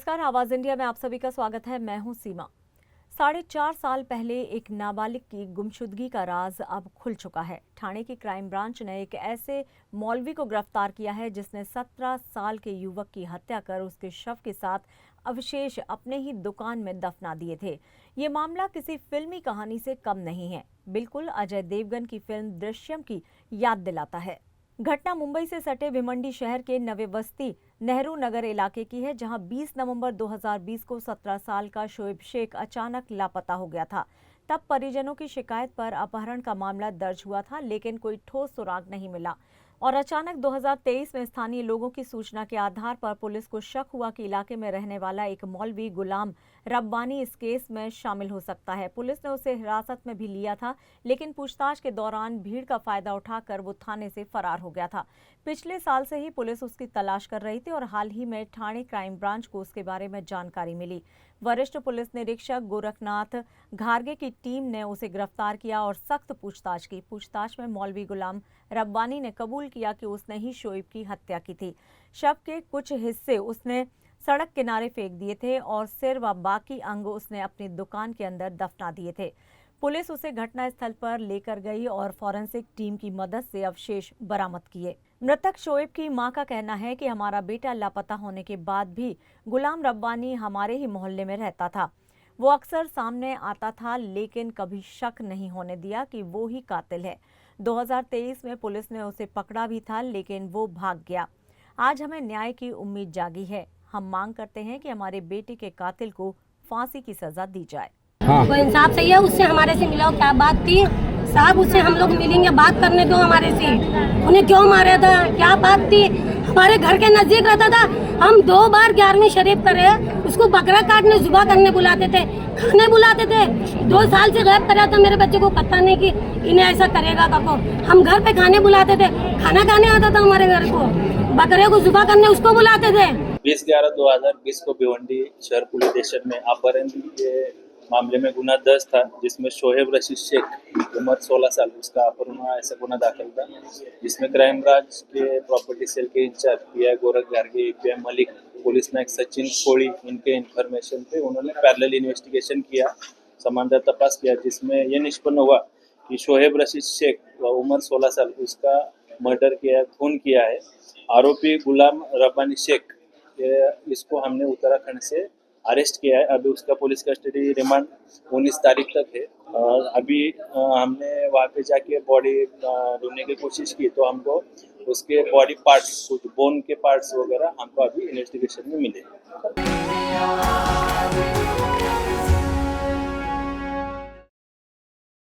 नमस्कार, आवाज इंडिया में आप सभी का स्वागत है। मैं हूं सीमा। 4.5 साल पहले एक नाबालिग की गुमशुदगी का राज अब खुल चुका है। ठाणे की क्राइम ब्रांच ने एक ऐसे मौलवी को गिरफ्तार किया है जिसने 17 साल के युवक की हत्या कर उसके शव के साथ अवशेष अपने ही दुकान में दफना दिए थे। ये मामला किसी फिल्मी कहानी से कम नहीं है, बिल्कुल अजय देवगन की फिल्म दृश्यम की याद दिलाता है। घटना मुंबई से सटे भिवंडी शहर के नवे बस्ती नेहरू नगर इलाके की है, जहां 20 नवंबर 2020 को 17 साल का शोएब शेख अचानक लापता हो गया था। तब परिजनों की शिकायत पर अपहरण का मामला दर्ज हुआ था, लेकिन कोई ठोस सुराग नहीं मिला और अचानक 2023 में स्थानीय लोगों की सूचना के आधार पर पुलिस को शक हुआ कि इलाके में रहने वाला एक मौलवी गुलाम रब्बानी इस केस में शामिल हो सकता है। पुलिस ने उसे हिरासत में भी लिया था, लेकिन पूछताछ के दौरान भीड़ का फायदा उठाकर वो थाने से फरार हो गया था। पिछले साल से ही पुलिस उसकी तलाश कर रही थी और हाल ही में ठाणे क्राइम ब्रांच को उसके बारे में जानकारी मिली। वरिष्ठ पुलिस निरीक्षक गोरखनाथ घारगे की टीम ने उसे गिरफ्तार किया और सख्त पूछताछ की। पूछताछ में मौलवी गुलाम रब्बानी ने कबूल किया कि उसने ही शोएब की हत्या की थी। शव के कुछ हिस्से उसने सड़क किनारे फेंक दिए थे और सिर व बाकी अंग उसने अपनी दुकान के अंदर दफना दिए थे। पुलिस उसे घटनास्थल पर लेकर गई और फॉरेंसिक टीम की मदद से अवशेष बरामद किए। मृतक शोएब की मां का कहना है कि हमारा बेटा लापता होने के बाद भी गुलाम रब्बानी हमारे ही मोहल्ले में रहता था। वो अक्सर सामने आता था, लेकिन कभी शक नहीं होने दिया कि वो ही कातिल है। 2023 में पुलिस ने उसे पकड़ा भी था, लेकिन वो भाग गया। आज हमें न्याय की उम्मीद जागी है। हम मांग करते हैं कि हमारे बेटे के कातिल को फांसी की सजा दी जाए। वो इंसाफ सही है, उससे हमारे से मिलाओ। क्या बात थी साहब, उससे हम लोग मिलेंगे, बात करने दो हमारे से। उन्हें क्यों मारा था, क्या बात थी? हमारे घर के नजदीक रहता था। हम 2 बार 11वीं शरीफ करे, उसको बकरा काटने जुबा करने बुलाते थे, खाने बुलाते थे। 2 साल से गायब करा था। मेरे बच्चे को पता नहीं कि इन्हें ऐसा करेगा काको। हम घर पे खाने बुलाते थे, खाना खाने आता था हमारे घर को, बकरे को जुबा करने उसको बुलाते थे। 20/11/2020 को भिवंडी शहर पुलिस स्टेशन में अपहरण के मामले में गुना दर्ज था, जिसमें शोएब रशीद शेख उम्र 16 साल उसका अपहरण हुआ ऐसा गुना दाखिल था, जिसमें क्राइम ब्रांच के प्रॉपर्टी सेल के in charge pi Gorakh गार्गे, pi Malik, police ने एक सचिन कोड़ी, इनके इन्फॉर्मेशन पे उन्होंने पैरेलल इन्वेस्टिगेशन किया, समांतर तपास किया, जिसमें यह निष्पन्न हुआ कि शोएब रशीद शेख उम्र 16 साल उसका मर्डर किया, खून किया है। आरोपी गुलाम रब्बानी शेख इसको हमने उत्तराखंड से अरेस्ट किया है। अभी उसका पुलिस कस्टडी रिमांड 19 तारीख तक है। अभी हमने वहाँ पे जाके बॉडी ढूंढने की कोशिश की, तो हमको उसके बॉडी पार्ट्स, कुछ बोन के पार्ट्स वगैरह हमको अभी इन्वेस्टिगेशन में मिले।